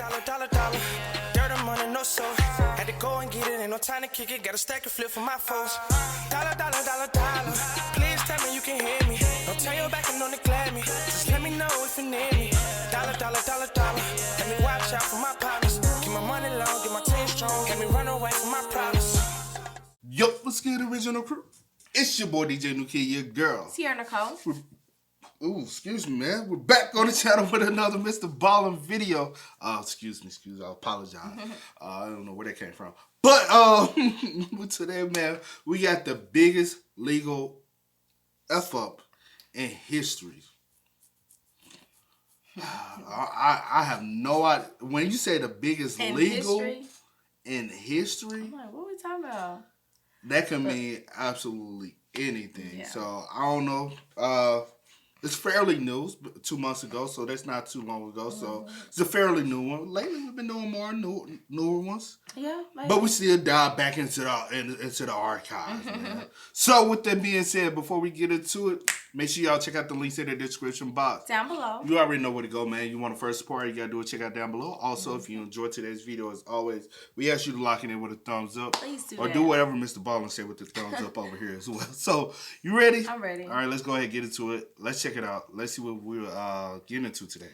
dollar. Dirt and money, no soul. Had to go and get it, ain't no time to kick it. Got a stack of flip for my foes. Dollar. Please tell me you can hear me. Don't turn your back and don't neglect me. Just let me know if you need me. Dollar. Let me watch out for my partners. Keep my money long, get my team strong. Let me run away from my problems. Yo, what's good, original crew? It's your boy DJ New Kid, your girl. Sierra Nicole. Ooh, excuse me, man. We're back on the channel with another Mr. Ballen video. Excuse me. I apologize. I don't know where that came from. But today, man, we got the biggest legal F-up in history. I have no idea. When you say the biggest legal in history, I'm like, what are we talking about? That can mean absolutely anything. Yeah. So I don't know. It's fairly new, 2 months ago, so that's not too long ago. So it's a fairly new one. Lately, we've been doing more newer ones. Yeah, maybe. But we still dive back into the archives, man. So with that being said, before we get into it, make sure y'all check out the links in the description box. Down below. You already know where to go, man. You want to first support, you got to do it, check out down below. Also, if you enjoyed today's video, as always, we ask you to lock it in with a thumbs up. Please do or that. do whatever Mr. Ballen said with the thumbs up over here as well. So, you ready? I'm ready. All right, let's go ahead and get into it. Let's check it out. Let's see what we're getting into today.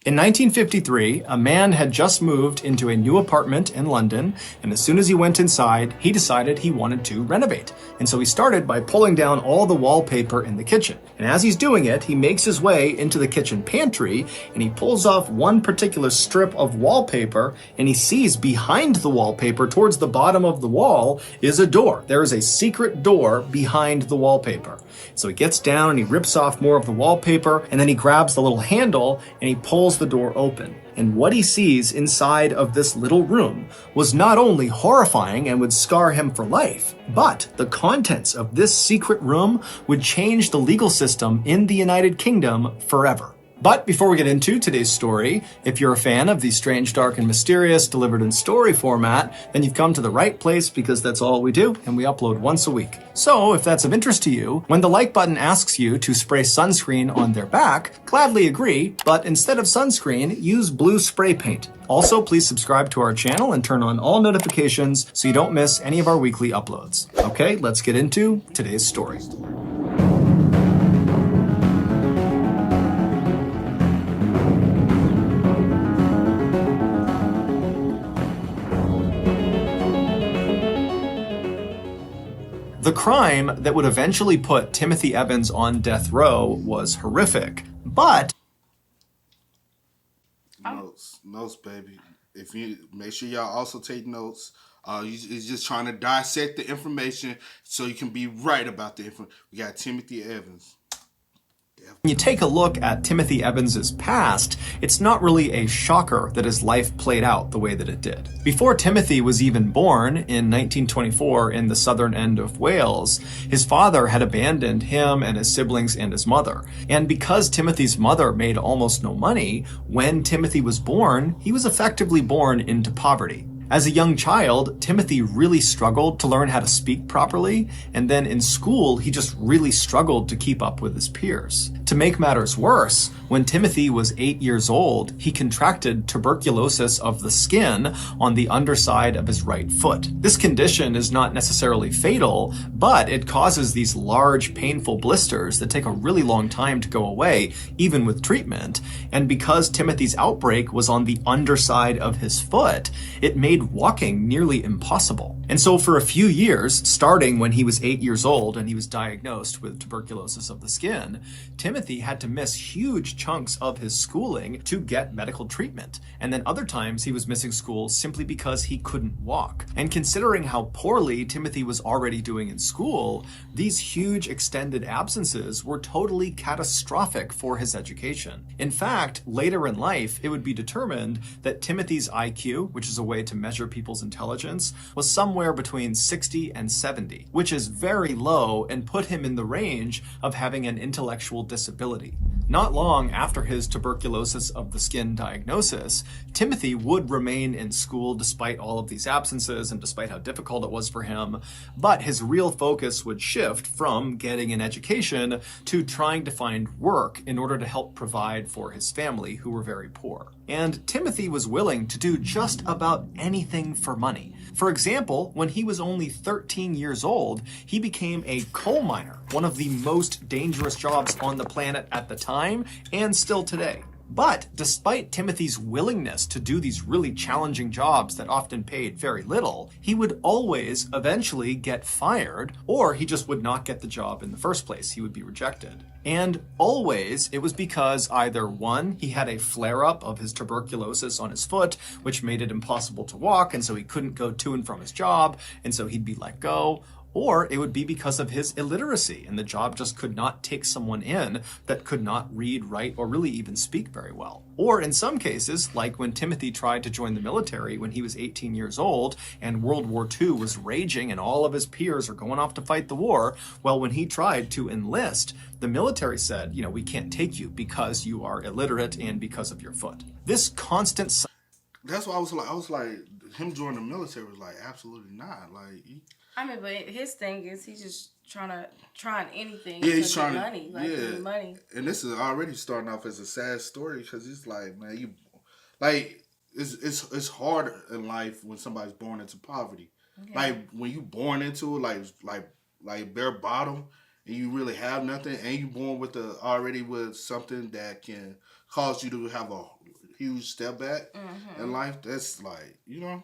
In 1953, a man had just moved into a new apartment in London, and as soon as he went inside, he decided he wanted to renovate. And so he started by pulling down all the wallpaper in the kitchen. And as he's doing it, he makes his way into the kitchen pantry, and he pulls off one particular strip of wallpaper, and he sees behind the wallpaper, towards the bottom of the wall, is a door. There is a secret door behind the wallpaper. So he gets down and he rips off more of the wallpaper, and then he grabs the little handle and he pulls the door open. And what he sees inside of this little room was not only horrifying and would scar him for life, but the contents of this secret room would change the legal system in the United Kingdom forever. But before we get into today's story, if you're a fan of the strange, dark, and mysterious delivered in story format, then you've come to the right place, because that's all we do, and we upload once a week. So if that's of interest to you, when the like button asks you to spray sunscreen on their back, gladly agree, but instead of sunscreen, use blue spray paint. Also, please subscribe to our channel and turn on all notifications so you don't miss any of our weekly uploads. Okay, let's get into today's story. The crime that would eventually put Timothy Evans on death row was horrific, but... Notes, baby. If you make sure y'all also take notes. He's just trying to dissect the information so you can be right about the information. We got Timothy Evans. When you take a look at Timothy Evans' past, it's not really a shocker that his life played out the way that it did. Before Timothy was even born in 1924 in the southern end of Wales, his father had abandoned him and his siblings and his mother. And because Timothy's mother made almost no money, when Timothy was born, he was effectively born into poverty. As a young child, Timothy really struggled to learn how to speak properly, and then in school, he just really struggled to keep up with his peers. To make matters worse, when Timothy was 8 years old, he contracted tuberculosis of the skin on the underside of his right foot. This condition is not necessarily fatal, but it causes these large, painful blisters that take a really long time to go away, even with treatment. And because Timothy's outbreak was on the underside of his foot, it made walking nearly impossible. And so for a few years, starting when he was 8 years old and he was diagnosed with tuberculosis of the skin, Timothy had to miss huge chunks of his schooling to get medical treatment. And then other times he was missing school simply because he couldn't walk. And considering how poorly Timothy was already doing in school, these huge extended absences were totally catastrophic for his education. In fact, later in life, it would be determined that Timothy's IQ, which is a way to measure people's intelligence, was somewhere between 60 and 70, which is very low and put him in the range of having an intellectual disability. Not long after his tuberculosis of the skin diagnosis, Timothy would remain in school despite all of these absences and despite how difficult it was for him, but his real focus would shift from getting an education to trying to find work in order to help provide for his family, who were very poor. And Timothy was willing to do just about anything for money. For example, when he was only 13 years old, he became a coal miner, one of the most dangerous jobs on the planet at the time and still today. But despite Timothy's willingness to do these really challenging jobs that often paid very little, he would always eventually get fired, or he just would not get the job in the first place. He would be rejected. And always it was because either one, he had a flare-up of his tuberculosis on his foot, which made it impossible to walk, and so he couldn't go to and from his job, and so he'd be let go. Or it would be because of his illiteracy, and the job just could not take someone in that could not read, write, or really even speak very well. Or in some cases, like when Timothy tried to join the military when he was 18 years old and World War II was raging and all of his peers are going off to fight the war, well, when he tried to enlist, the military said, we can't take you because you are illiterate and because of your foot. This constant... That's why I was like, him joining the military was like, absolutely not. But his thing is he's just trying anything. Yeah, he's to trying money, money. And this is already starting off as a sad story because it's like, man, it's hard in life when somebody's born into poverty. Okay. Like when you born into it, like bare bottom, and you really have nothing, and you born with something that can cause you to have a huge step back in life. That's like, Yeah.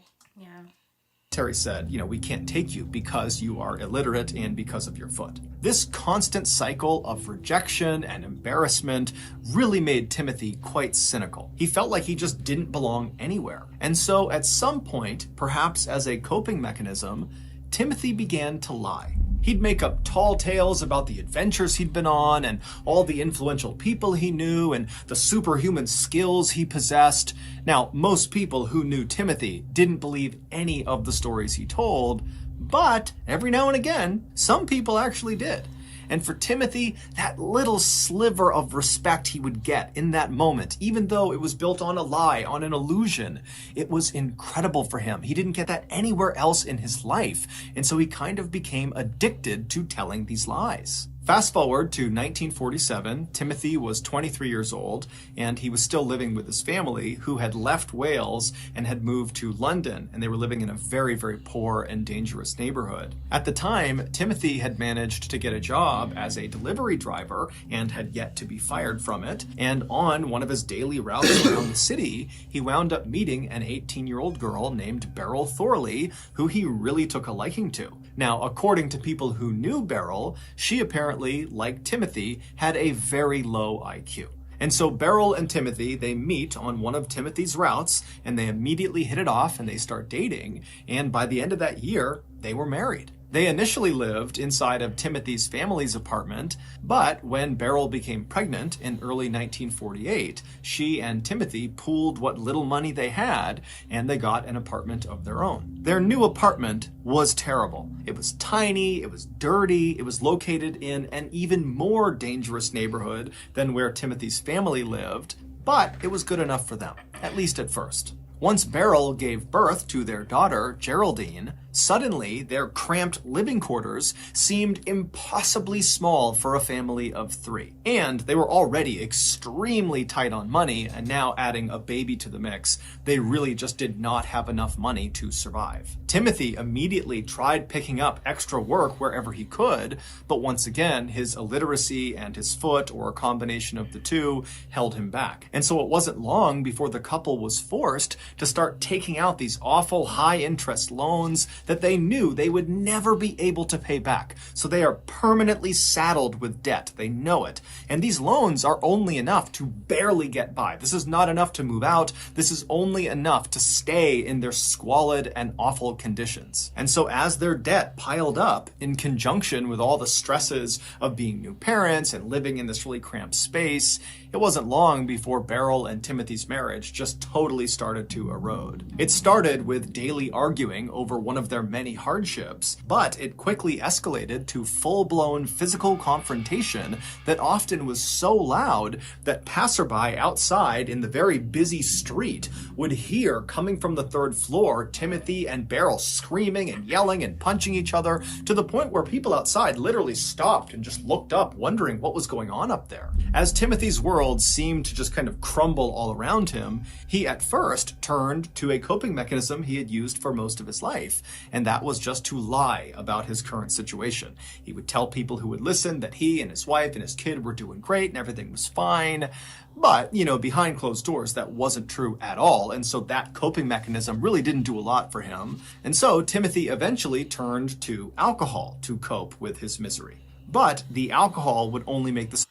Terry said, we can't take you because you are illiterate and because of your foot. This constant cycle of rejection and embarrassment really made Timothy quite cynical. He felt like he just didn't belong anywhere. And so at some point, perhaps as a coping mechanism, Timothy began to lie. He'd make up tall tales about the adventures he'd been on and all the influential people he knew and the superhuman skills he possessed. Now, most people who knew Timothy didn't believe any of the stories he told, but every now and again, some people actually did. And for Timothy, that little sliver of respect he would get in that moment, even though it was built on a lie, on an illusion, it was incredible for him. He didn't get that anywhere else in his life. And so he kind of became addicted to telling these lies. Fast forward to 1947, Timothy was 23 years old, and he was still living with his family, who had left Wales and had moved to London, and they were living in a very, very poor and dangerous neighborhood. At the time, Timothy had managed to get a job as a delivery driver and had yet to be fired from it, and on one of his daily routes around the city, he wound up meeting an 18-year-old girl named Beryl Thorley, who he really took a liking to. Now, according to people who knew Beryl, she apparently, like Timothy, had a very low IQ. And so Beryl and Timothy, they meet on one of Timothy's routes, and they immediately hit it off and they start dating. And by the end of that year, they were married. They initially lived inside of Timothy's family's apartment, but when Beryl became pregnant in early 1948, she and Timothy pooled what little money they had, and they got an apartment of their own. Their new apartment was terrible. It was tiny, it was dirty, it was located in an even more dangerous neighborhood than where Timothy's family lived, but it was good enough for them, at least at first. Once Beryl gave birth to their daughter, Geraldine, suddenly their cramped living quarters seemed impossibly small for a family of 3. And they were already extremely tight on money, and now adding a baby to the mix, they really just did not have enough money to survive. Timothy immediately tried picking up extra work wherever he could, but once again, his illiteracy and his foot, or a combination of the two, held him back. And so it wasn't long before the couple was forced to start taking out these awful high-interest loans that they knew they would never be able to pay back. So they are permanently saddled with debt. They know it. And these loans are only enough to barely get by. This is not enough to move out. This is only enough to stay in their squalid and awful conditions. And so as their debt piled up, in conjunction with all the stresses of being new parents and living in this really cramped space, it wasn't long before Beryl and Timothy's marriage just totally started to erode. It started with daily arguing over one of their many hardships, but it quickly escalated to full-blown physical confrontation that often was so loud that passerby outside in the very busy street would hear, coming from the third floor, Timothy and Beryl screaming and yelling and punching each other, to the point where people outside literally stopped and just looked up, wondering what was going on up there. As Timothy's world seemed to just kind of crumble all around him, he at first turned to a coping mechanism he had used for most of his life, and that was just to lie about his current situation. He would tell people who would listen that he and his wife and his kid were doing great and everything was fine. But, behind closed doors, that wasn't true at all, and so that coping mechanism really didn't do a lot for him. And so Timothy eventually turned to alcohol to cope with his misery. But the alcohol would only make the...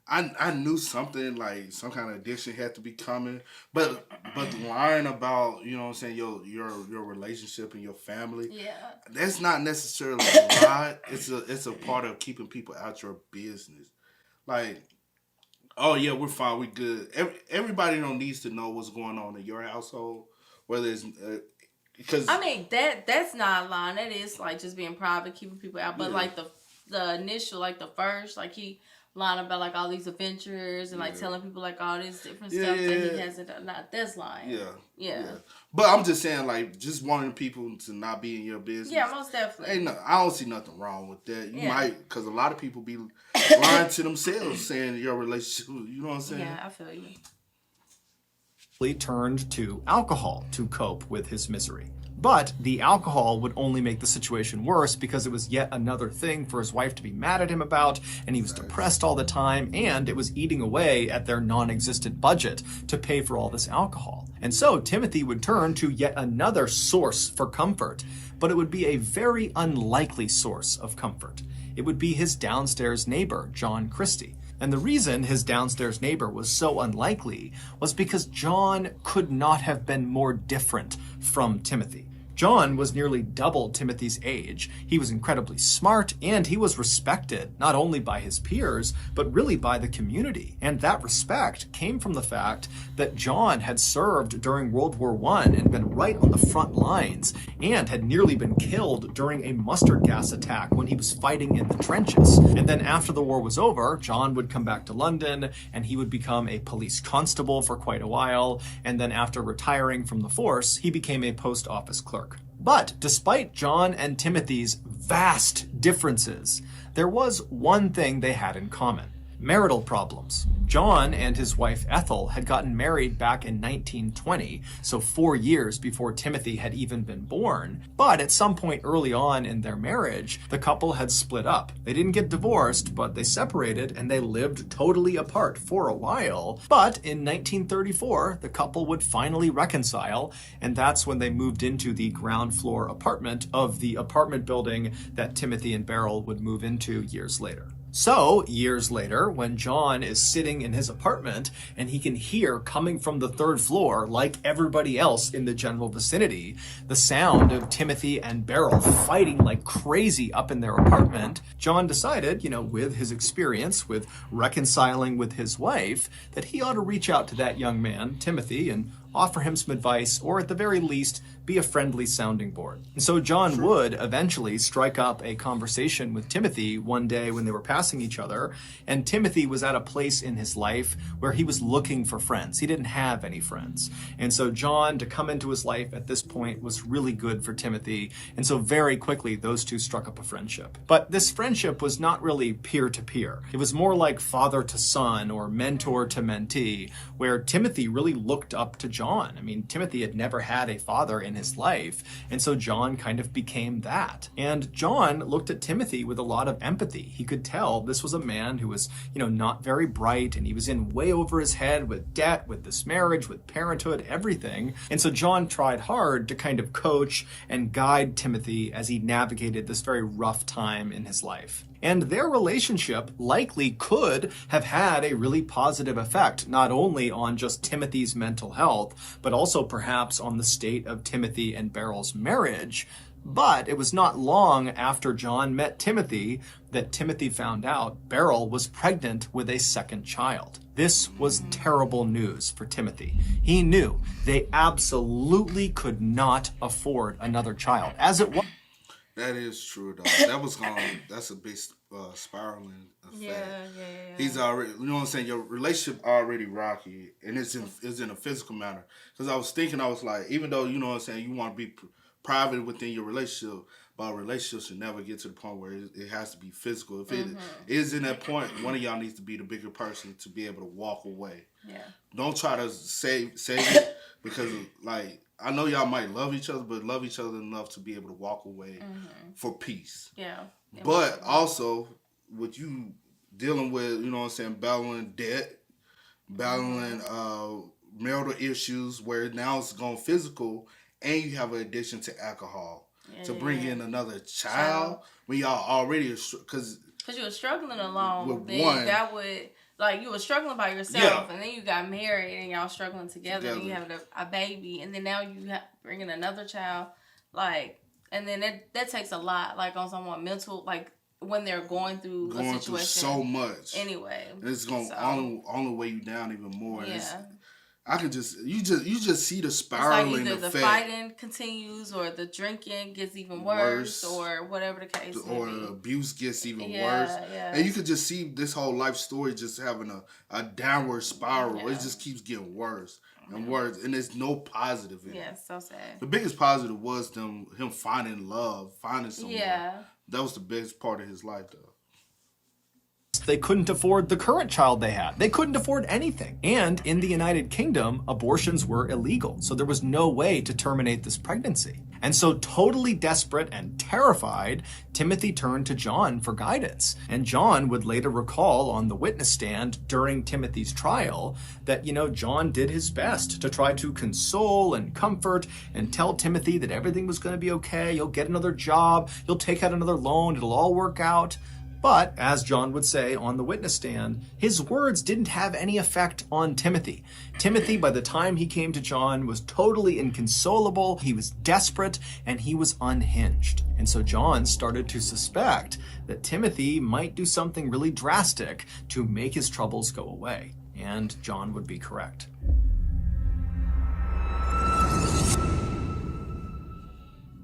I knew something like some kind of addiction had to be coming, but lying about, your relationship and your family, that's not necessarily a lie. It's a part of keeping people out your business. Like, oh yeah, we're fine, we good. Everybody needs to know what's going on in your household, whether it's because that's not lying. That is like just being private, keeping people out. But like the initial, like the first, like he lying about like all these adventures and like telling people like all this different stuff that he hasn't done. That's lying. Yeah. But I'm just saying, like, just wanting people to not be in your business. Yeah, most definitely. I don't see nothing wrong with that. You might, because a lot of people be lying to themselves, saying your relationship. You know what I'm saying? Yeah, I feel you. He turned to alcohol to cope with his misery. But the alcohol would only make the situation worse because it was yet another thing for his wife to be mad at him about, and he was depressed all the time, and it was eating away at their non-existent budget to pay for all this alcohol. And so Timothy would turn to yet another source for comfort, but it would be a very unlikely source of comfort. It would be his downstairs neighbor, John Christie. And the reason his downstairs neighbor was so unlikely was because John could not have been more different from Timothy. John was nearly double Timothy's age. He was incredibly smart, and he was respected not only by his peers, but really by the community. And that respect came from the fact that John had served during World War I and been right on the front lines, and had nearly been killed during a mustard gas attack when he was fighting in the trenches. And then after the war was over, John would come back to London, and he would become a police constable for quite a while, and then after retiring from the force, he became a post office clerk. But despite John and Timothy's vast differences, there was one thing they had in common: marital problems. John and his wife Ethel had gotten married back in 1920, so 4 years before Timothy had even been born. But at some point early on in their marriage, the couple had split up. They didn't get divorced, but they separated, and they lived totally apart for a while. But in 1934, the couple would finally reconcile, and that's when they moved into the ground floor apartment of the apartment building that Timothy and Beryl would move into years later. So, years later, when John is sitting in his apartment and he can hear coming from the third floor, like everybody else in the general vicinity, the sound of Timothy and Beryl fighting like crazy up in their apartment, John decided, with his experience with reconciling with his wife, that he ought to reach out to that young man, Timothy, and offer him some advice, or at the very least, be a friendly sounding board. And so John would eventually strike up a conversation with Timothy one day when they were passing each other, and Timothy was at a place in his life where he was looking for friends. He didn't have any friends. And so John, to come into his life at this point, was really good for Timothy, and so very quickly those two struck up a friendship. But this friendship was not really peer-to-peer. It was more like father to son or mentor to mentee, where Timothy really looked up to John. I mean, Timothy had never had a father in his life, and so John kind of became that. And John looked at Timothy with a lot of empathy. He could tell this was a man who was, not very bright, and he was in way over his head with debt, with this marriage, with parenthood, everything. And so John tried hard to kind of coach and guide Timothy as he navigated this very rough time in his life. And their relationship likely could have had a really positive effect, not only on just Timothy's mental health, but also perhaps on the state of Timothy and Beryl's marriage. But it was not long after John met Timothy that Timothy found out Beryl was pregnant with a second child. This was terrible news for Timothy. He knew they absolutely could not afford another child. As it was, that is true, though. That's a big spiraling effect. Yeah. He's already, you know what I'm saying? Your relationship already rocky, and it's in a physical manner. Because I was thinking, I was like, even though, you know what I'm saying, you want to be private within your relationship, but a relationship should never get to the point where it has to be physical. If it is in that point, one of y'all needs to be the bigger person to be able to walk away. Yeah. Don't try to save it because, like, I know y'all might love each other, but love each other enough to be able to walk away for peace. Yeah. But also, with you dealing with, you know what I'm saying, battling debt, battling marital issues where now it's gone physical, and you have an addiction to alcohol. To bring in another child when y'all already, because you were struggling alone, with then one, that would, like, you were struggling by yourself, and then you got married and y'all struggling together. And you have a baby, and then now you bringing another child, like, and then that takes a lot, like, on someone mental, like, when they're going through a situation. Through so much. Anyway. It's going to only weigh you down even more. Yeah. I could you just see the spiraling it's like either effect. the fighting continues or the drinking gets even worse or whatever the case may or be. the abuse gets even worse. Yeah. And you could just see this whole life story just having a downward spiral. It just keeps getting worse and worse, and there's no positive in it. Yeah, so sad. The biggest positive was him finding love, finding someone. Yeah. That was the best part of his life, though. they couldn't afford the current child they had. They couldn't afford anything. And in the United Kingdom, abortions were illegal. So there was no way to terminate this pregnancy. And so, totally desperate and terrified, Timothy turned to John for guidance. And John would later recall on the witness stand during Timothy's trial that, John did his best to try to console and comfort and tell Timothy that everything was going to be okay. You'll get another job. You'll take out another loan. It'll all work out. But, as John would say on the witness stand, his words didn't have any effect on Timothy. Timothy, by the time he came to John, was totally inconsolable, he was desperate, and he was unhinged. And so John started to suspect that Timothy might do something really drastic to make his troubles go away. And John would be correct.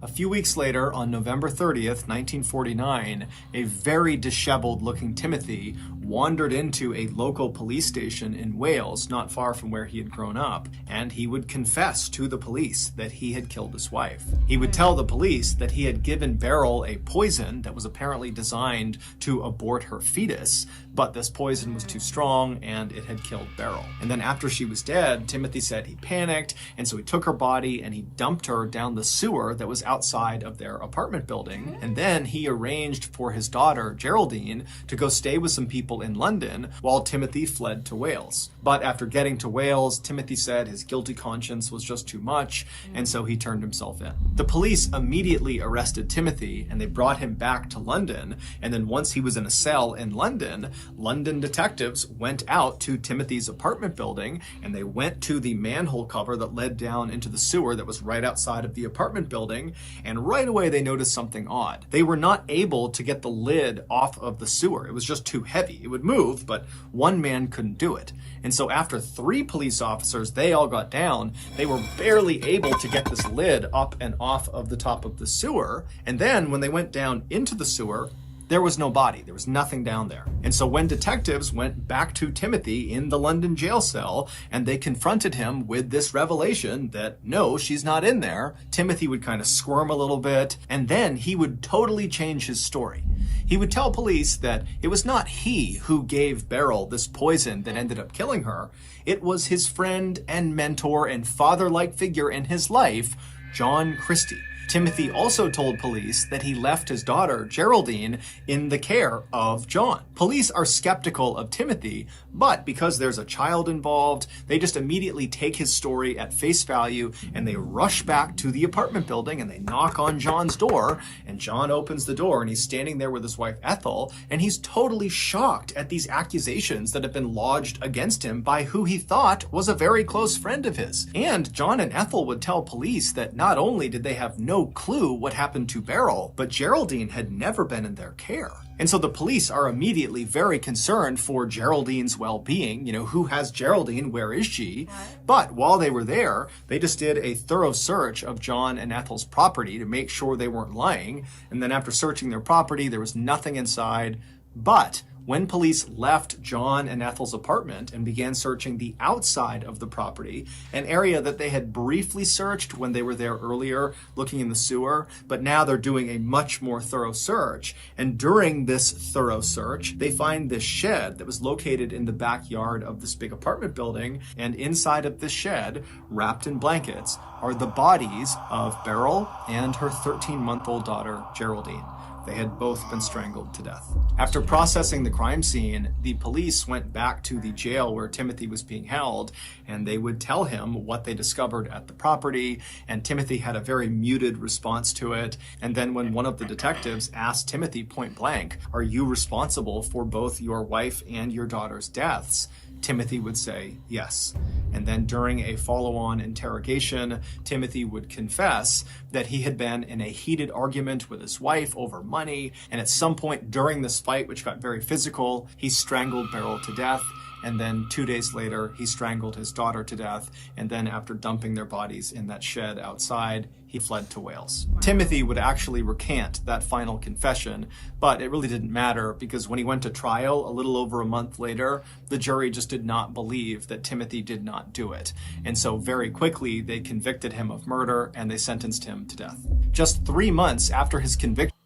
A few weeks later, on November 30th, 1949, a very disheveled-looking Timothy wandered into a local police station in Wales, not far from where he had grown up, and he would confess to the police that he had killed his wife. He would tell the police that he had given Beryl a poison that was apparently designed to abort her fetus, but this poison was too strong and it had killed Beryl. And then after she was dead, Timothy said he panicked, and so he took her body and he dumped her down the sewer that was outside of their apartment building. And then he arranged for his daughter, Geraldine, to go stay with some people in London while Timothy fled to Wales. But after getting to Wales, Timothy said his guilty conscience was just too much, and so he turned himself in. The police immediately arrested Timothy, and they brought him back to London. And then once he was in a cell in London, London detectives went out to Timothy's apartment building, and they went to the manhole cover that led down into the sewer that was right outside of the apartment building, and right away they noticed something odd. They were not able to get the lid off of the sewer. It was just too heavy. It would move, but one man couldn't do it. And so after 3 police officers, they all got down, they were barely able to get this lid up and off of the top of the sewer. And then when they went down into the sewer, there was no body. There was nothing down there. And so when detectives went back to Timothy in the London jail cell and they confronted him with this revelation that, no, she's not in there, Timothy would kind of squirm a little bit, and then he would totally change his story. He would tell police that it was not he who gave Beryl this poison that ended up killing her. It was his friend and mentor and father-like figure in his life, John Christie. Timothy also told police that he left his daughter, Geraldine, in the care of John. Police are skeptical of Timothy, but because there's a child involved, they just immediately take his story at face value and they rush back to the apartment building and they knock on John's door, and John opens the door and he's standing there with his wife Ethel, and he's totally shocked at these accusations that have been lodged against him by who he thought was a very close friend of his. And John and Ethel would tell police that not only did they have no no clue what happened to Beryl, but Geraldine had never been in their care. And so the police are immediately very concerned for Geraldine's well-being. Who has Geraldine? Where is she? But while they were there, they just did a thorough search of John and Ethel's property to make sure they weren't lying. And then after searching their property, there was nothing inside. But when police left John and Ethel's apartment and began searching the outside of the property, an area that they had briefly searched when they were there earlier, looking in the sewer, but now they're doing a much more thorough search. And during this thorough search, they find this shed that was located in the backyard of this big apartment building. And inside of this shed, wrapped in blankets, are the bodies of Beryl and her 13-month-old daughter, Geraldine. They had both been strangled to death. After processing the crime scene, the police went back to the jail where Timothy was being held, and they would tell him what they discovered at the property, and Timothy had a very muted response to it. And then when one of the detectives asked Timothy point blank, "Are you responsible for both your wife and your daughter's deaths?" Timothy would say yes. And then during a follow-on interrogation, Timothy would confess that he had been in a heated argument with his wife over money, and at some point during this fight, which got very physical, he strangled Beryl to death. And then 2 days later, he strangled his daughter to death. And then after dumping their bodies in that shed outside, he fled to Wales. Timothy would actually recant that final confession, but it really didn't matter because when he went to trial a little over a month later, the jury just did not believe that Timothy did not do it. And so very quickly, they convicted him of murder and they sentenced him to death. Just 3 months after his conviction.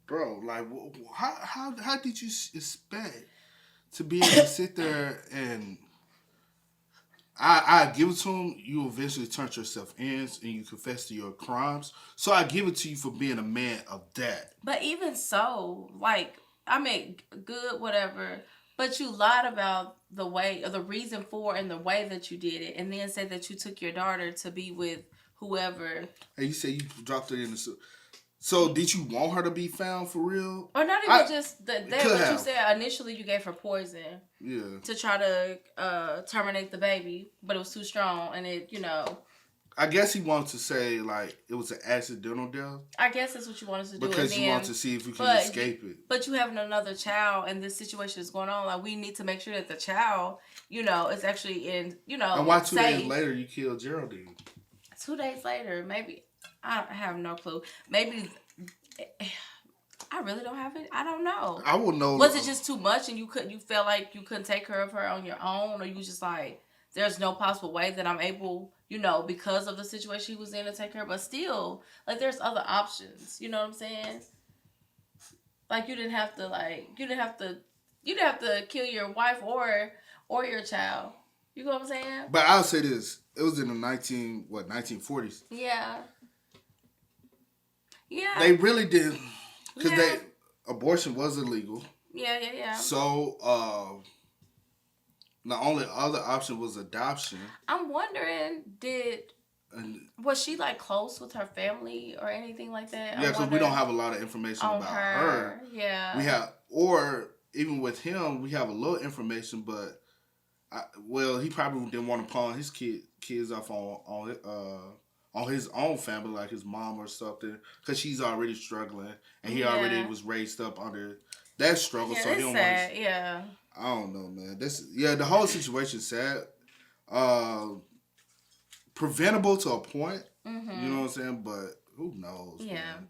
Bro, like, how did you expect to be able to sit there and I give it to him, you eventually turn yourself in and you confess to your crimes. So I give it to you for being a man of that. But even so, good, whatever. But you lied about the way or the reason for and the way that you did it, and then said that you took your daughter to be with whoever. And you say you dropped her in the soup. So did you want her to be found for real? Or not even what you said initially, you gave her poison. Yeah. To try to terminate the baby, but it was too strong, and it. I guess he wanted to say like it was an accidental death. I guess that's what you wanted to do. Because you want to see if you can escape it. But you having another child, and this situation is going on. Like we need to make sure that the child, is actually in. And why 2 days later you killed Geraldine? 2 days later, maybe. I have no clue. Maybe I really don't have it. I don't know. I will know. Was it just too much, and you felt like you couldn't take care of her on your own, or you was just like, there's no possible way that I'm able, because of the situation he was in to take her. But still, like there's other options. You know what I'm saying? Like you didn't have to kill your wife or your child. You know what I'm saying? But I'll say this: it was in the 1940s. Yeah. Yeah. They really did, because abortion was illegal. Yeah. So, the only other option was adoption. I'm wondering, was she like close with her family or anything like that? Yeah, because we don't have a lot of information about her. Yeah. We have, or even with him, we have a little information, but he probably didn't want to pawn his kids off on his own family, like his mom or something, because she's already struggling, and he already was raised up under that struggle. Yeah, so he don't sad. Want I don't know, man. The whole situation's sad. Preventable to a point, you know what I'm saying? But who knows? Yeah. Man.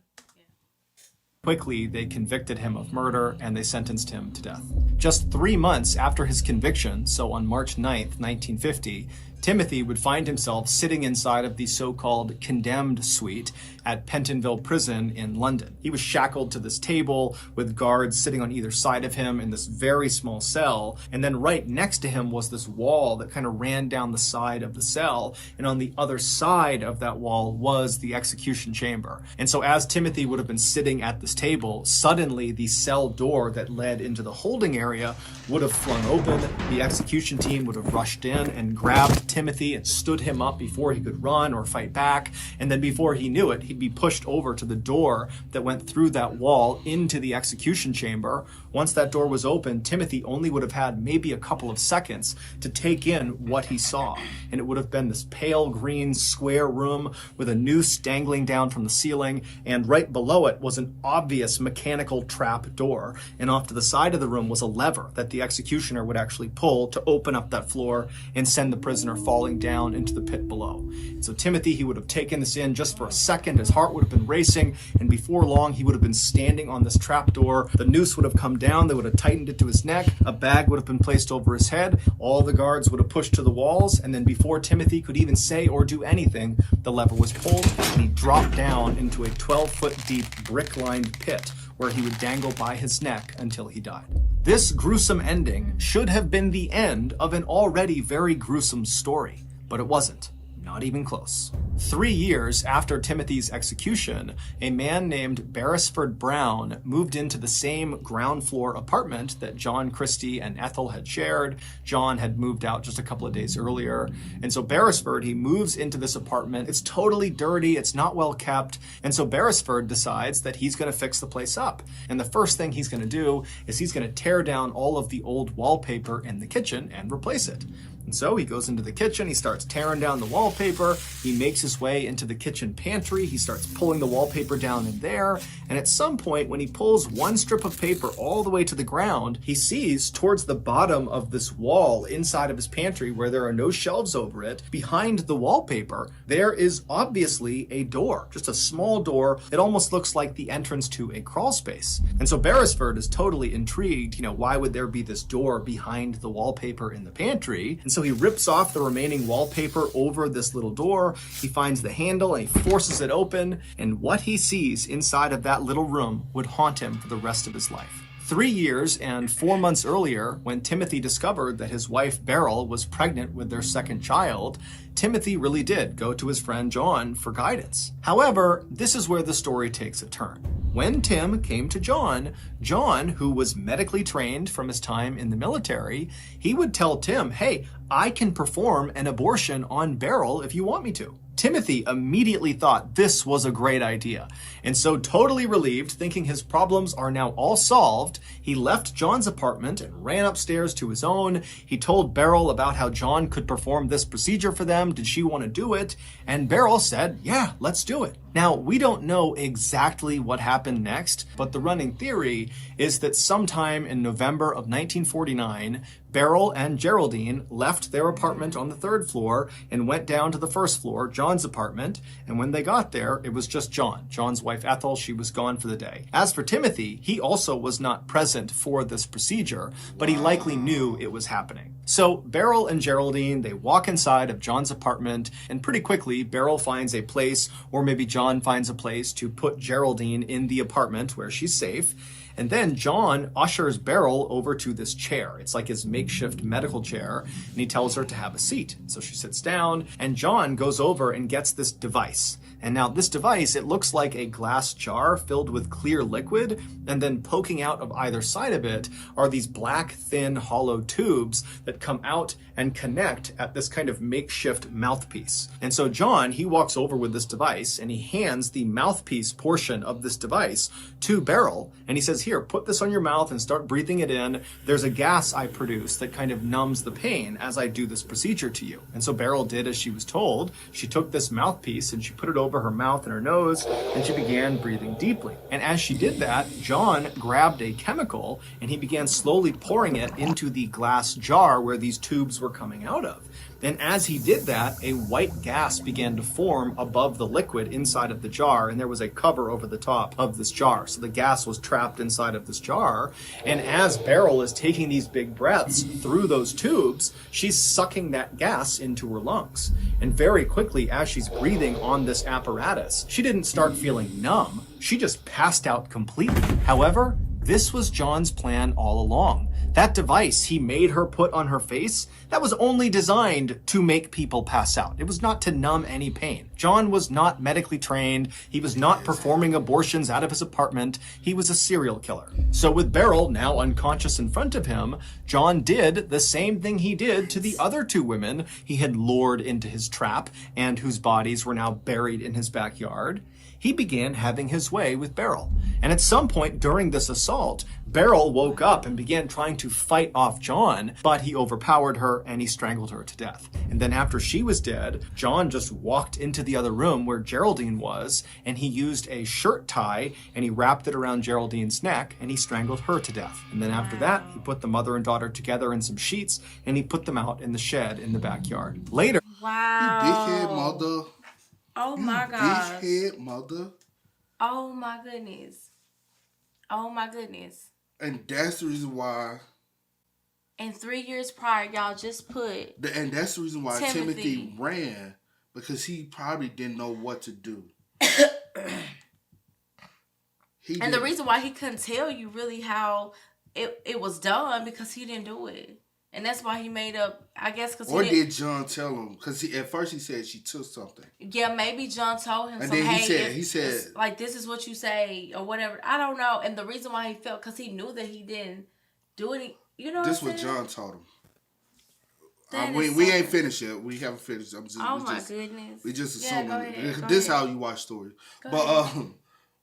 Quickly, they convicted him of murder and they sentenced him to death. Just 3 months after his conviction, so on March 9th, 1950, Timothy would find himself sitting inside of the so-called condemned suite at Pentonville Prison in London. He was shackled to this table with guards sitting on either side of him in this very small cell, and then right next to him was this wall that kind of ran down the side of the cell, and on the other side of that wall was the execution chamber. And so as Timothy would have been sitting at this table, suddenly the cell door that led into the holding area would have flung open, the execution team would have rushed in and grabbed Timothy and stood him up before he could run or fight back. And then before he knew it, he'd be pushed over to the door that went through that wall into the execution chamber. Once that door was open, Timothy only would have had maybe a couple of seconds to take in what he saw. And it would have been this pale green square room with a noose dangling down from the ceiling, and right below it was an obvious mechanical trap door. And off to the side of the room was a lever that the executioner would actually pull to open up that floor and send the prisoner falling down into the pit below. And so Timothy, he would have taken this in just for a second. His heart would have been racing, and before long he would have been standing on this trap door. The noose would have come down, they would have tightened it to his neck, a bag would have been placed over his head, all the guards would have pushed to the walls, and then before Timothy could even say or do anything, the lever was pulled and he dropped down into a 12-foot deep brick-lined pit where he would dangle by his neck until he died. This gruesome ending should have been the end of an already very gruesome story, but it wasn't. Not even close. 3 years after Timothy's execution, a man named Beresford Brown moved into the same ground floor apartment that John Christie and Ethel had shared. John had moved out just a couple of days earlier. And so Beresford, he moves into this apartment. It's totally dirty. It's not well kept. And so Beresford decides that he's going to fix the place up. And the first thing he's going to do is he's going to tear down all of the old wallpaper in the kitchen and replace it. And so he goes into the kitchen, he starts tearing down the wallpaper, he makes his way into the kitchen pantry, he starts pulling the wallpaper down in there, and at some point when he pulls one strip of paper all the way to the ground, he sees towards the bottom of this wall inside of his pantry where there are no shelves over it, behind the wallpaper, there is obviously a door, just a small door. It almost looks like the entrance to a crawl space. And so Beresford is totally intrigued, why would there be this door behind the wallpaper in the pantry? And so he rips off the remaining wallpaper over this little door. He finds the handle and he forces it open. And what he sees inside of that little room would haunt him for the rest of his life. 3 years and 4 months earlier, when Timothy discovered that his wife Beryl was pregnant with their second child, Timothy really did go to his friend John for guidance. However, this is where the story takes a turn. When Tim came to John, who was medically trained from his time in the military, he would tell Tim, hey, I can perform an abortion on Beryl if you want me to. Timothy immediately thought this was a great idea. And so totally relieved, thinking his problems are now all solved, he left John's apartment and ran upstairs to his own. He told Beryl about how John could perform this procedure for them. Did she want to do it? And Beryl said, yeah, let's do it. Now, we don't know exactly what happened next, but the running theory is that sometime in November of 1949, Beryl and Geraldine left their apartment on the 3rd floor and went down to the 1st floor, John's apartment, and when they got there, it was just John. John's wife Ethel, she was gone for the day. As for Timothy, he also was not present for this procedure, but he likely knew it was happening. So Beryl and Geraldine, they walk inside of John's apartment, and pretty quickly, Beryl finds a place, or maybe John finds a place to put Geraldine in the apartment where she's safe. And then John ushers Beryl over to this chair. It's like his makeshift medical chair, and he tells her to have a seat. So she sits down, and John goes over and gets this device. And now this device, it looks like a glass jar filled with clear liquid, and then poking out of either side of it are these black, thin, hollow tubes that come out and connect at this kind of makeshift mouthpiece. And so John, he walks over with this device, and he hands the mouthpiece portion of this device to Beryl, and he says, here, put this on your mouth and start breathing it in. There's a gas I produce that kind of numbs the pain as I do this procedure to you. And so Beryl did as she was told. She took this mouthpiece and she put it over her mouth and her nose, and she began breathing deeply. And as she did that, John grabbed a chemical and he began slowly pouring it into the glass jar where these tubes were coming out of. And as he did that, a white gas began to form above the liquid inside of the jar, and there was a cover over the top of this jar. So the gas was trapped inside of this jar, and as Beryl is taking these big breaths through those tubes, she's sucking that gas into her lungs. And very quickly, as she's breathing on this apparatus, she didn't start feeling numb, she just passed out completely. However, this was John's plan all along. That device he made her put on her face, that was only designed to make people pass out. It was not to numb any pain. John was not medically trained. He was not performing abortions out of his apartment. He was a serial killer. So with Beryl now unconscious in front of him, John did the same thing he did to the other two women he had lured into his trap and whose bodies were now buried in his backyard. He began having his way with Beryl. And at some point during this assault, Beryl woke up and began trying to fight off John, but he overpowered her and he strangled her to death. And then after she was dead, John just walked into the other room where Geraldine was, and he used a shirt tie and he wrapped it around Geraldine's neck and he strangled her to death. And then after that, he put the mother and daughter together in some sheets and he put them out in the shed in the backyard. Later, Wow. You big head mother. Oh my gosh. Big head mother. Oh my goodness. Oh my goodness. And that's the reason why. And 3 years prior, y'all just put. And that's the reason why Timothy Timothy ran, because he probably didn't know what to do. And the reason why he couldn't tell you really how it was done, because he didn't do it. And that's why he made up, I guess, because Or did John tell him? Because at first he said she took something. Yeah, maybe John told him. And so, then hey, he said, like, this is what you say or whatever. I don't know. And the reason why he felt, because he knew that he didn't do it. You know this what I'm what saying? John told him. We We ain't finished yet. We haven't finished. Oh my goodness. We just Yeah, assuming. go ahead, This is how you watch stories. Go But ahead.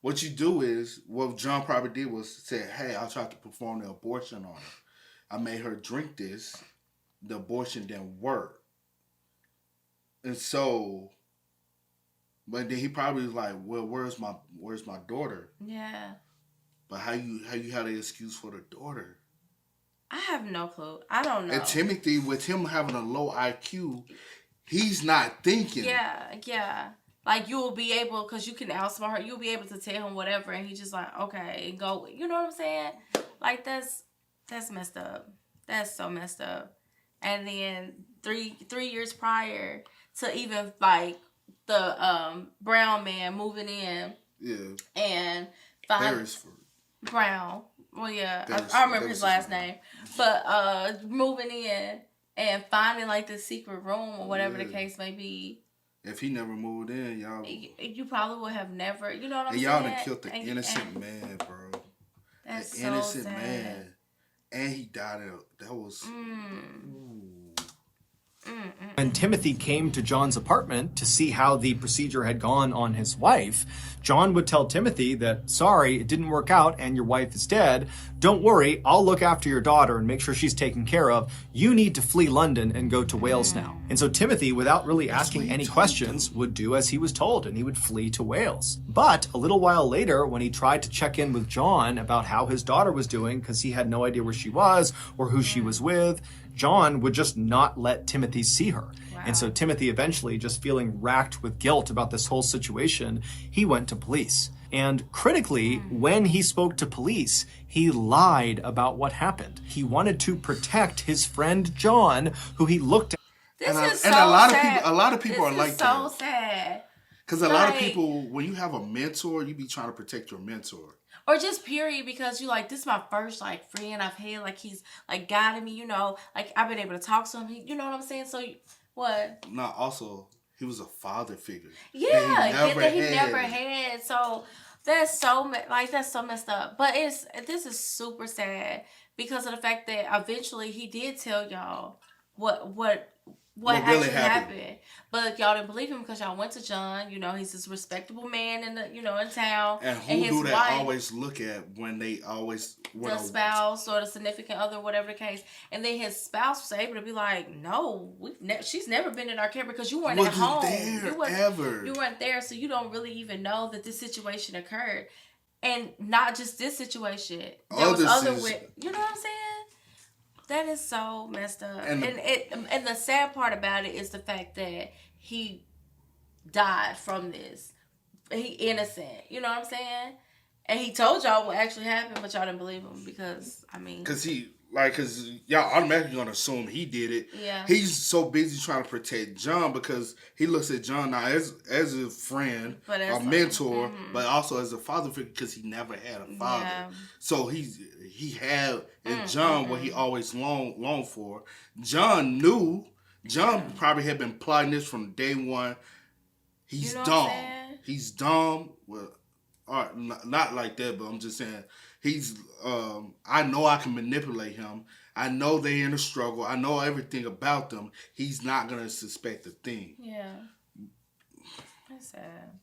what you do is, what John probably did was say, hey, I tried to perform the abortion on her. I made her drink this. The abortion didn't work. And so, but then he probably was like, well, where's my daughter? Yeah. But how you had an excuse for the daughter? I have no clue. I don't know. And Timothy, with him having a low IQ, he's not thinking. Yeah. Like, you will be able, because you can outsmart her, you'll be able to tell him whatever, and he's just like, okay, and go. You know what I'm saying? Like, that's messed up. That's so messed up. And then three years prior to even, like, the brown man moving in. Yeah. And Beresford. Brown. Well, yeah, I remember his last name. But moving in and finding, like, the secret room or whatever the case may be. If he never moved in, y'all... You probably would have never... You know what I'm saying? And y'all done killed the innocent man, bro. That's the innocent so sad. man. And he died. That was... When Timothy came to John's apartment to see how the procedure had gone on his wife, John would tell Timothy that, sorry, it didn't work out and your wife is dead. Don't worry, I'll look after your daughter and make sure she's taken care of. You need to flee London and go to Wales now. And so Timothy, without really asking any questions, would do as he was told, and he would flee to Wales. But a little while later, when he tried to check in with John about how his daughter was doing, because he had no idea where she was or who she was with, John would just not let Timothy see her. Wow. And so Timothy eventually, just feeling racked with guilt about this whole situation, he went to police. And critically, when he spoke to police, he lied about what happened. He wanted to protect his friend John, who he looked at. This is so and sad. a lot of people are like that. This is so sad. Because a lot of people, when you have a mentor, you be trying to protect your mentor. Or just period, because you like, this is my first, like, friend I've had, like, he's, like, guiding me, you know, like, I've been able to talk to him, you know what I'm saying? So, what? No, also, he was a father figure. Yeah, that he never had. So, that's so messed up. But this is super sad, because of the fact that eventually he did tell y'all what actually really happened. But y'all didn't believe him because y'all went to John. You know, he's this respectable man in town. And who his do they wife, always look at when they always... the spouse or the significant other, whatever the case. And then his spouse was able to be like, no, she's never been in our care because you weren't at home. You weren't there, so you don't really even know that this situation occurred. And not just this situation. There was other with... You know what I'm saying? That is so messed up. And the sad part about it is the fact that he died from this. He innocent. You know what I'm saying? And he told y'all what actually happened, but y'all didn't believe him because, I mean... Because he... like, cause y'all automatically gonna assume he did it. Yeah. He's so busy trying to protect John because he looks at John now as a friend, a mentor, but also as a father figure because he never had a father. Yeah. So he had in John what he always longed for. John knew. John probably had been plotting this from day one. He's dumb. He's dumb. Well, all right, not like that, but I'm just saying. He's, I know I can manipulate him. I know they're in a struggle. I know everything about them. He's not going to suspect a thing. Yeah. That's sad.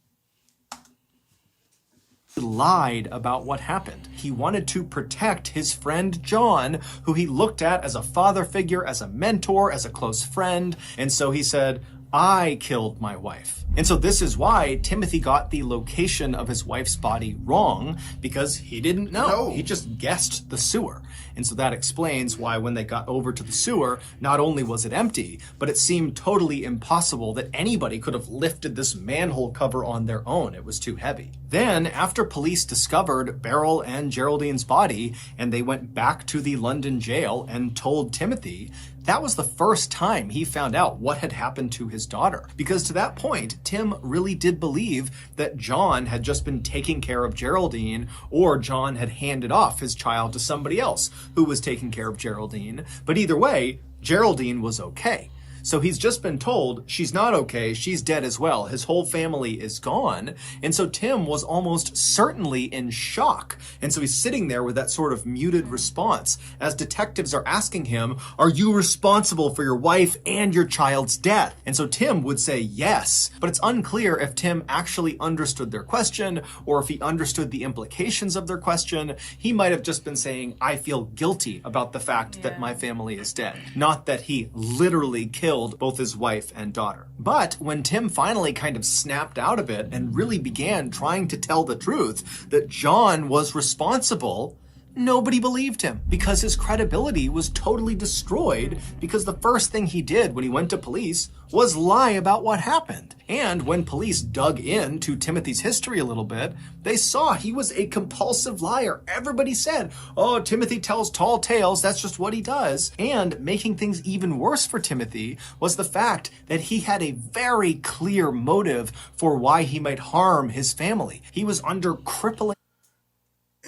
He lied about what happened. He wanted to protect his friend John, who he looked at as a father figure, as a mentor, as a close friend. And so he said, I killed my wife. And so this is why Timothy got the location of his wife's body wrong, because he didn't know. No. He just guessed the sewer. And so that explains why when they got over to the sewer, not only was it empty, but it seemed totally impossible that anybody could have lifted this manhole cover on their own. It was too heavy. Then, after police discovered Beryl and Geraldine's body, and they went back to the London jail and told Timothy, that was the first time he found out what had happened to his daughter. Because to that point, Tim really did believe that John had just been taking care of Geraldine, or John had handed off his child to somebody else who was taking care of Geraldine. But either way, Geraldine was okay. So he's just been told she's not okay, she's dead as well. His whole family is gone. And so Tim was almost certainly in shock. And so he's sitting there with that sort of muted response as detectives are asking him, are you responsible for your wife and your child's death? And so Tim would say yes, but it's unclear if Tim actually understood their question or if he understood the implications of their question. He might have just been saying, I feel guilty about the fact that my family is dead. Not that he literally killed both his wife and daughter. But when Tim finally kind of snapped out of it and really began trying to tell the truth that John was responsible, nobody believed him because his credibility was totally destroyed because the first thing he did when he went to police was lie about what happened. And when police dug into Timothy's history a little bit, they saw he was a compulsive liar. Everybody said, oh, Timothy tells tall tales, that's just what he does. And making things even worse for Timothy was the fact that he had a very clear motive for why he might harm his family. He was under crippling.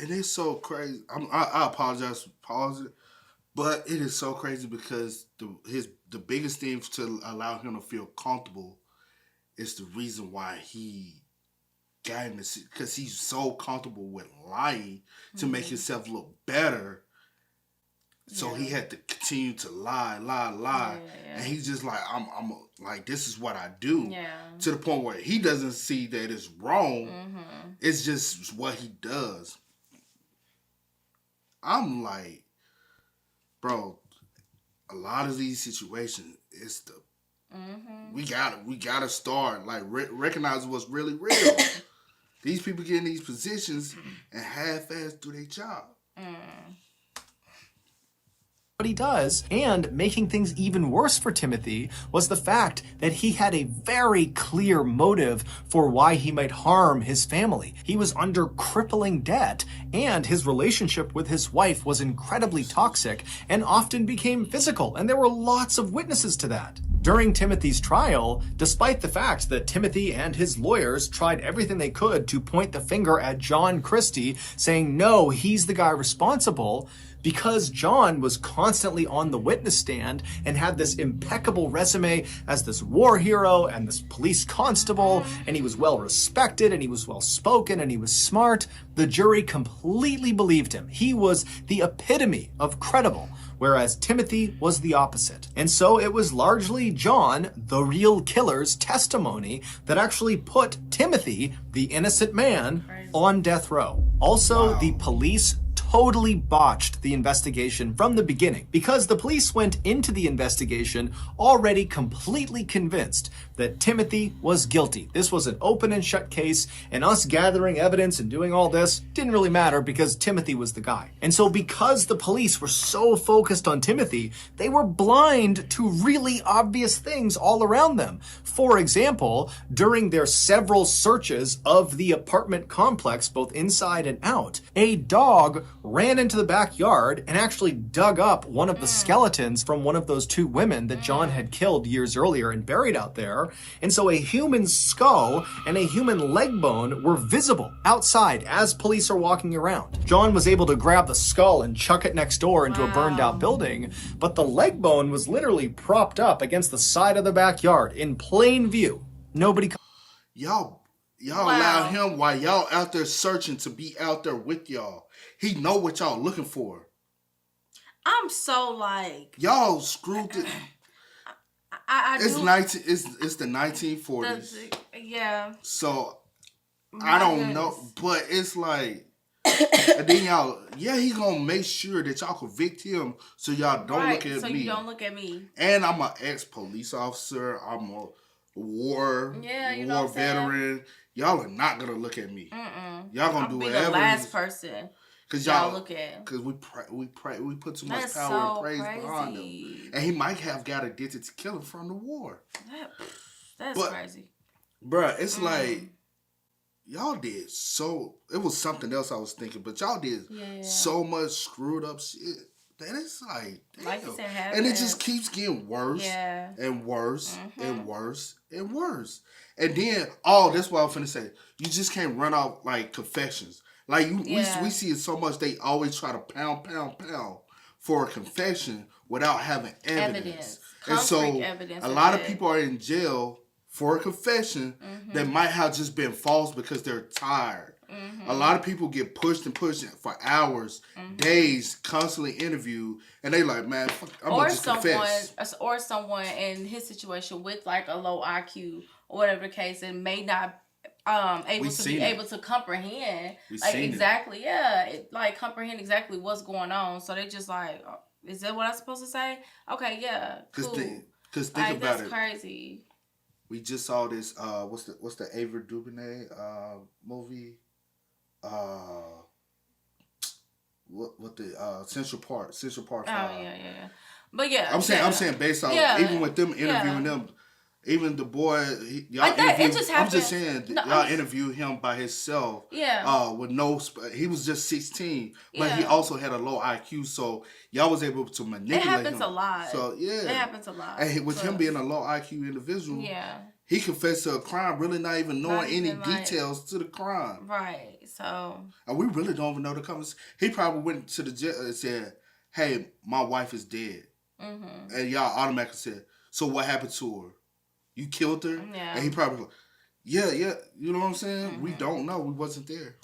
And it's so crazy. I apologize for pausing, but it is so crazy because the biggest thing to allow him to feel comfortable is the reason why he got in this, because he's so comfortable with lying to make himself look better. So he had to continue to lie. And he's just like, I'm like, this is what I do. Yeah. To the point where he doesn't see that it's wrong. It's just what he does. I'm like, bro, a lot of these situations, it's the we gotta start like recognize what's really real. These people get in these positions and half-ass do their job. What he does, and making things even worse for Timothy was the fact that he had a very clear motive for why he might harm his family. He was under crippling debt, and his relationship with his wife was incredibly toxic and often became physical, and there were lots of witnesses to that. During Timothy's trial, despite the fact that Timothy and his lawyers tried everything they could to point the finger at John Christie, saying, no, he's the guy responsible, because John was constantly on the witness stand and had this impeccable resume as this war hero and this police constable, and he was well respected and he was well spoken and he was smart, the jury completely believed him. He was the epitome of credible, whereas Timothy was the opposite. And so it was largely John, the real killer's testimony that actually put Timothy, the innocent man, on death row. Also, the police totally botched the investigation from the beginning because the police went into the investigation already completely convinced that Timothy was guilty. This was an open and shut case, and us gathering evidence and doing all this didn't really matter because Timothy was the guy. And so because the police were so focused on Timothy, they were blind to really obvious things all around them. For example, during their several searches of the apartment complex, both inside and out, a dog ran into the backyard and actually dug up one of the skeletons from one of those two women that John had killed years earlier and buried out there. And so a human skull and a human leg bone were visible outside as police are walking around. John was able to grab the skull and chuck it next door into a burned out building, but the leg bone was literally propped up against the side of the backyard in plain view. Nobody. Y'all allow him while y'all out there searching to be out there with y'all. He know what y'all looking for. I'm so like y'all screwed it. It's the 1940s. Yeah. So I don't know, but it's like, and then y'all, he's gonna make sure that y'all convict him so y'all don't look at me. So you don't look at me. And I'm an ex-police officer. I'm a war veteran. Y'all are not gonna look at me. Y'all gonna do whatever. The last person. Cause y'all look at. Cause we put too much power and praise behind him, and he might have got addicted to killing from the war. That's crazy, bruh. It's like y'all did so. It was something else I was thinking, but y'all did so much screwed up shit that it's like you said, and it just keeps getting worse and worse and worse and worse. And then that's what I'm finna say. You just can't run out like confessions. Like we see it so much. They always try to pound for a confession without having evidence. And so a lot of people are in jail for a confession that might have just been false because they're tired. A lot of people get pushed for hours, days, constantly interviewed, and they like, man, fuck, I'm gonna just confess. Or someone in his situation with like a low IQ or whatever the case, and may not able to comprehend comprehend exactly what's going on. So they just like, is that what I'm supposed to say? Okay, yeah, cool. Because think about that's crazy. We just saw this. What's the Ava DuVernay movie? What the Central Park. Oh yeah. But yeah, I'm saying based off even with them interviewing them. Even the boy, y'all interviewed him by himself. Yeah. With he was just 16, but he also had a low IQ, so y'all was able to manipulate him. It happens a lot. So it happens a lot. And with him being a low IQ individual, he confessed to a crime, really not even knowing any details to the crime. Right. So. And we really don't even know the conversation. He probably went to the jail and said, "Hey, my wife is dead," and y'all automatically said, "So what happened to her? You killed her?" Yeah. And he probably like, yeah. You know what I'm saying? We don't know. We wasn't there.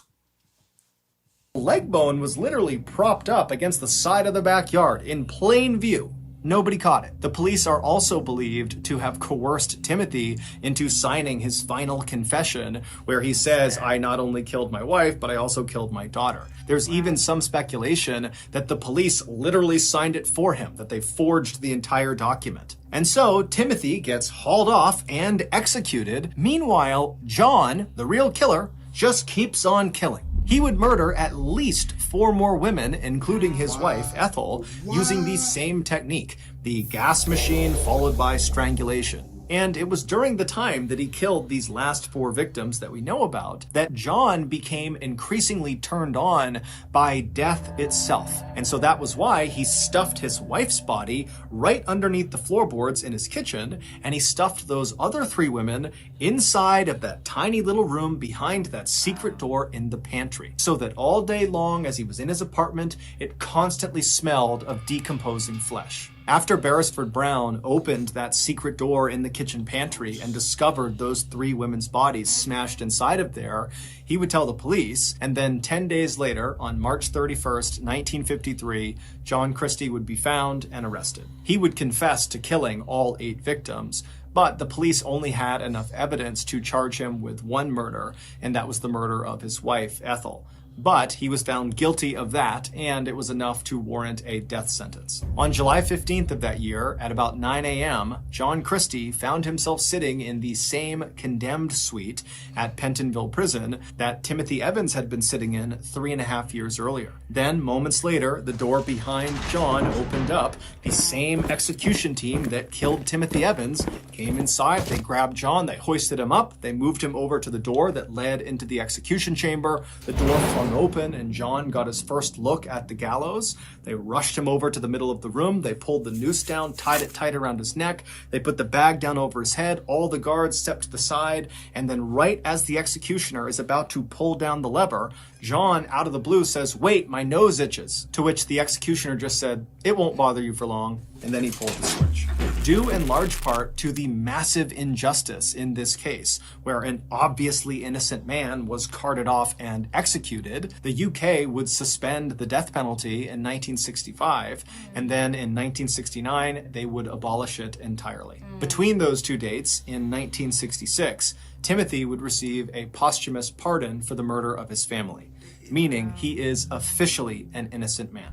The leg bone was literally propped up against the side of the backyard in plain view. Nobody caught it. The police are also believed to have coerced Timothy into signing his final confession, where he says, "I not only killed my wife, but I also killed my daughter." There's even some speculation that the police literally signed it for him, that they forged the entire document. And so Timothy gets hauled off and executed. Meanwhile, John, the real killer, just keeps on killing. He would murder at least 4 more women, including his wife, Ethel, using the same technique, the gas machine followed by strangulation. And it was during the time that he killed these last 4 victims that we know about that John became increasingly turned on by death itself. And so that was why he stuffed his wife's body right underneath the floorboards in his kitchen, and he stuffed those other 3 women inside of that tiny little room behind that secret door in the pantry, so that all day long as he was in his apartment, it constantly smelled of decomposing flesh. After Beresford Brown opened that secret door in the kitchen pantry and discovered those 3 women's bodies smashed inside of there, he would tell the police, and then 10 days later, on March 31st, 1953, John Christie would be found and arrested. He would confess to killing all 8 victims, but the police only had enough evidence to charge him with 1 murder, and that was the murder of his wife, Ethel. But he was found guilty of that, and it was enough to warrant a death sentence. On July 15th of that year, at about 9 a.m., John Christie found himself sitting in the same condemned suite at Pentonville Prison that Timothy Evans had been sitting in 3.5 years earlier. Then, moments later, the door behind John opened up. The same execution team that killed Timothy Evans came inside, they grabbed John, they hoisted him up, they moved him over to the door that led into the execution chamber. The door flung swung open and John got his first look at the gallows. They rushed him over to the middle of the room. They pulled the noose down, tied it tight around his neck. They put the bag down over his head. All the guards stepped to the side. And then right as the executioner is about to pull down the lever, John, out of the blue, says, "Wait, my nose itches." To which the executioner just said, "It won't bother you for long." And then he pulled the switch. Due in large part to the massive injustice in this case, where an obviously innocent man was carted off and executed, the UK would suspend the death penalty in 1965, and then in 1969, they would abolish it entirely. Between those two dates, in 1966, Timothy would receive a posthumous pardon for the murder of his family, meaning he is officially an innocent man.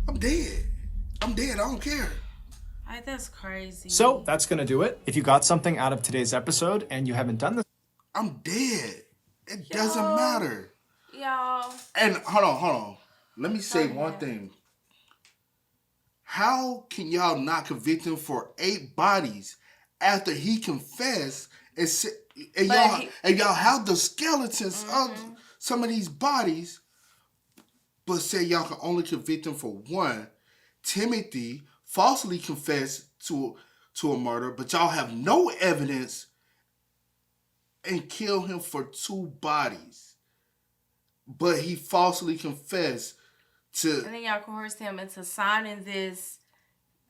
I'm dead. I don't care. That's crazy. So that's going to do it. If you got something out of today's episode and you haven't done this, I'm dead. It doesn't matter. Y'all. And hold on. Let me say one thing. How can y'all not convict him for 8 bodies after he confessed and y'all have the skeletons of some of these bodies, but say y'all can only convict him for 1? Timothy falsely confessed to a murder, but y'all have no evidence and kill him for 2 bodies. But he falsely confessed to... And then y'all coerced him into signing this,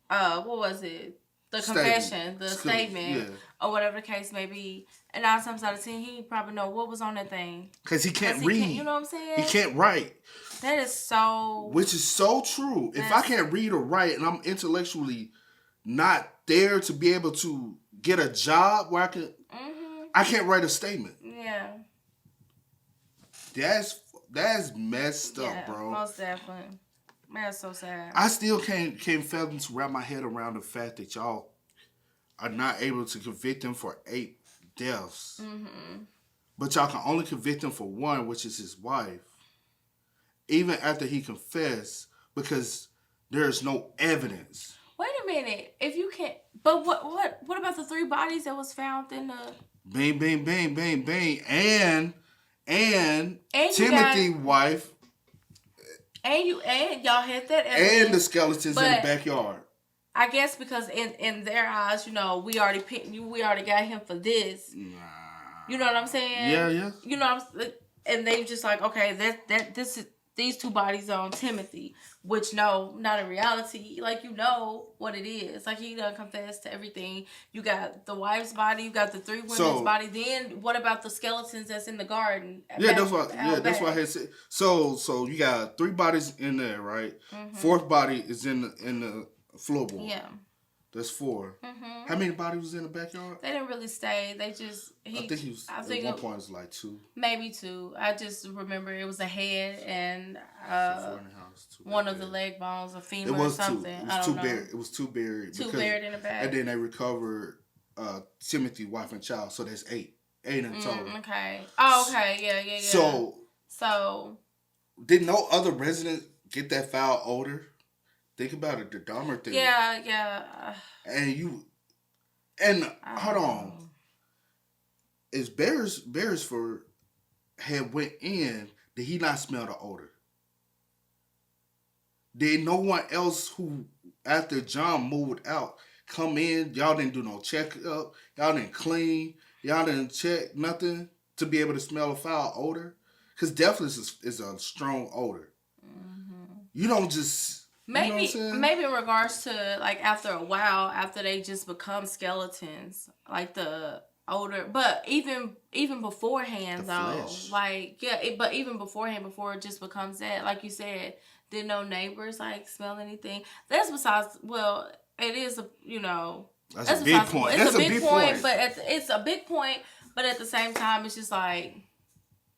what was it? The confession, the statement, or whatever the case may be. And 9 times out of 10, he probably know what was on that thing. Because he can't read. You know what I'm saying? He can't write. That is so... Which is so true. If I can't read or write and I'm intellectually not there to be able to get a job where I can't write a statement. Yeah. That's messed up, bro. Most definitely. Man, that's so sad. I still can't fathom to wrap my head around the fact that y'all are not able to convict him for 8 deaths. But y'all can only convict him for 1, which is his wife. Even after he confessed, because there's no evidence. Wait a minute. If you can't... But what about the 3 bodies that was found in the... Bang, bang, bang, bang, bang. And Timothy's wife... And y'all had that evidence. And the skeletons in the backyard. I guess because in their eyes, we already got him for this. Nah. You know what I'm saying? Yeah. You know what I'm saying? And they just like, okay, this is these 2 bodies are on Timothy, which no, not in reality. Like, what it is. Like, he done confessed to everything. You got the wife's body, you got the 3 women's body. Then what about the skeletons that's in the garden? That's what I had said. So you got 3 bodies in there, right? 4th body is in the floorboard. Yeah. That's 4. How many bodies was in the backyard? They didn't really stay. They just... I think he was... At one point, it was like 2. Maybe 2. I just remember it was a head and one of the leg bones, a femur or something. It was 2 buried. It was 2 buried. 2 buried in the bag. And then they recovered Timothy, wife, and child. So that's 8. 8 in total. Okay. Oh, okay. Yeah. So... Did no other resident get that file older? Think about it, the Dahmer thing. Yeah. And hold on. As Beresford had went in, did he not smell the odor? Did no one else who, after John moved out, come in? Y'all didn't do no checkup. Y'all didn't clean. Y'all didn't check nothing to be able to smell a foul odor? Because definitely is a strong odor. You don't just... Maybe in regards to, like, after a while, after they just become skeletons, like the older, but even beforehand though, like, but even beforehand, before it just becomes that, like you said, did no neighbors like smell anything? That's besides, well, it is that's a big point. It's a big point, but it's a big point, but at the same time, it's just like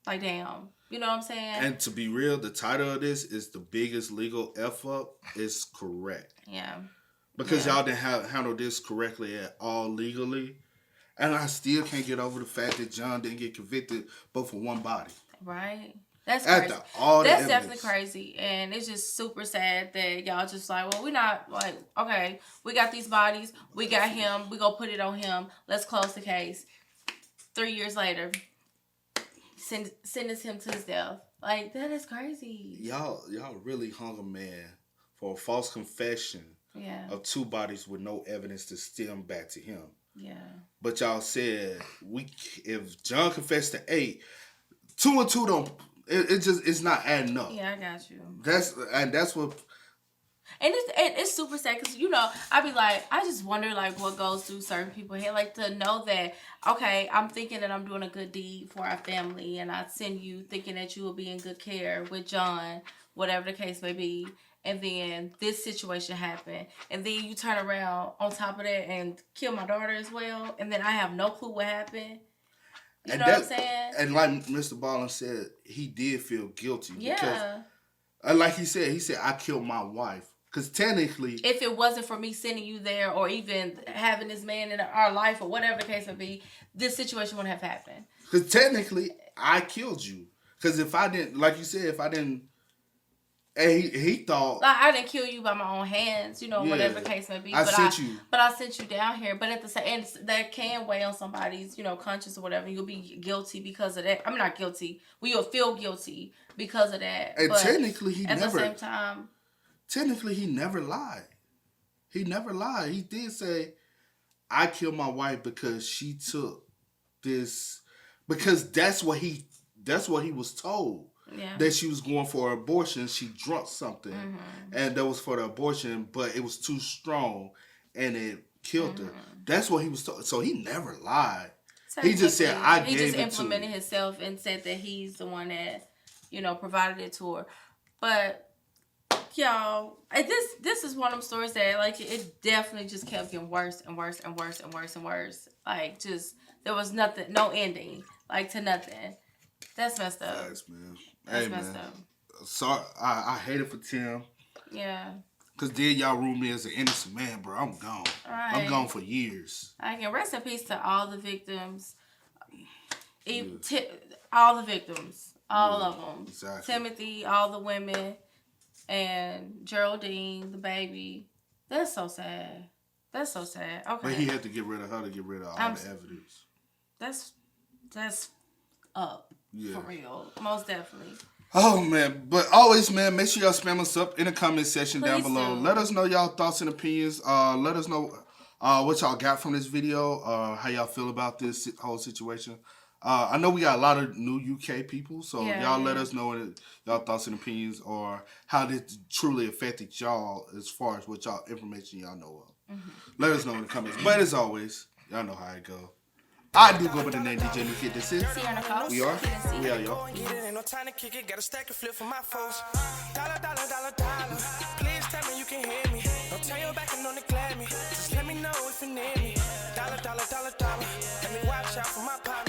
damn. You know what I'm saying? And to be real, the title of this is the biggest legal F-up. Is correct. Yeah. Because y'all didn't handle this correctly at all legally. And I still can't get over the fact that John didn't get convicted but for 1 body. Right. That's crazy. That's definitely crazy. And it's just super sad that y'all just like, well, we're not like, okay, we got these bodies. We got him. We gonna put it on him. Let's close the case. 3 years later. Sentence him to his death. Like, that is crazy. Y'all really hung a man for a false confession of 2 bodies with no evidence to stem back to him. Yeah. But y'all said if John confessed to 8, 2 and 2 don't. It's not adding up. Yeah, I got you. That's what. And it's super sad because, I be like, I just wonder, like, what goes through certain people's head. Like, to know that, okay, I'm thinking that I'm doing a good deed for our family, and I send you thinking that you will be in good care with John, whatever the case may be, and then this situation happened, and then you turn around on top of that and kill my daughter as well, and then I have no clue what happened. You know what I'm saying? And like Mr. Ballen said, he did feel guilty. Yeah. Because, like he said, I killed my wife. Because technically, if it wasn't for me sending you there or even having this man in our life or whatever the case may be, this situation wouldn't have happened. Because technically, I killed you. Because if I didn't, like you said, and he thought, like, I didn't kill you by my own hands, whatever the case may be. But I sent you down here. But at the same, and that can weigh on somebody's, conscience or whatever. You'll be guilty because of that. I'm not guilty. Well, you'll feel guilty because of that. And but technically, at the same time. Technically, he never lied. He never lied. He did say, I killed my wife because she took this, because that's what he was told. Yeah. That she was going for an abortion. She drunk something, and that was for the abortion, but it was too strong, and it killed her. That's what he was told. So he never lied. He just said, I gave it to her. He just implemented himself and said that he's the one that, provided it to her. But y'all, this is one of them stories that, like, it definitely just kept getting worse and worse and worse and worse and worse. Like, just, there was nothing, no ending, like, to nothing. That's messed up. Thanks, man. That's messed up. Sorry, I hate it for Tim. Yeah. Because then y'all ruined me as an innocent man, bro. I'm gone. Right. I'm gone for years. I can rest in peace to all the victims. All the victims. All of them. Exactly. Timothy, all the women. And Geraldine, the baby. That's so sad. That's so sad. Okay. But he had to get rid of her to get rid of all the evidence. That's up. Yeah. For real. Most definitely. Oh, man. But always, man, make sure y'all spam us up in the comment section down below. Do. Let us know y'all thoughts and opinions. Let us know what y'all got from this video. How y'all feel about this whole situation. I know we got a lot of new UK people, so y'all let us know y'all thoughts and opinions or how this truly affected y'all as far as what y'all information y'all know of. Let us know in the comments. But as always, y'all know how it go. I do go by the name DJ New Kid. This is. We are, y'all. Ain't no time to kick it. Got a stack of flip for my foes. Dollar. Please tell me you can hear me. Don't turn your back and don't neglect me. Just let me know if you need me. Dollar. Let me watch out for my partner.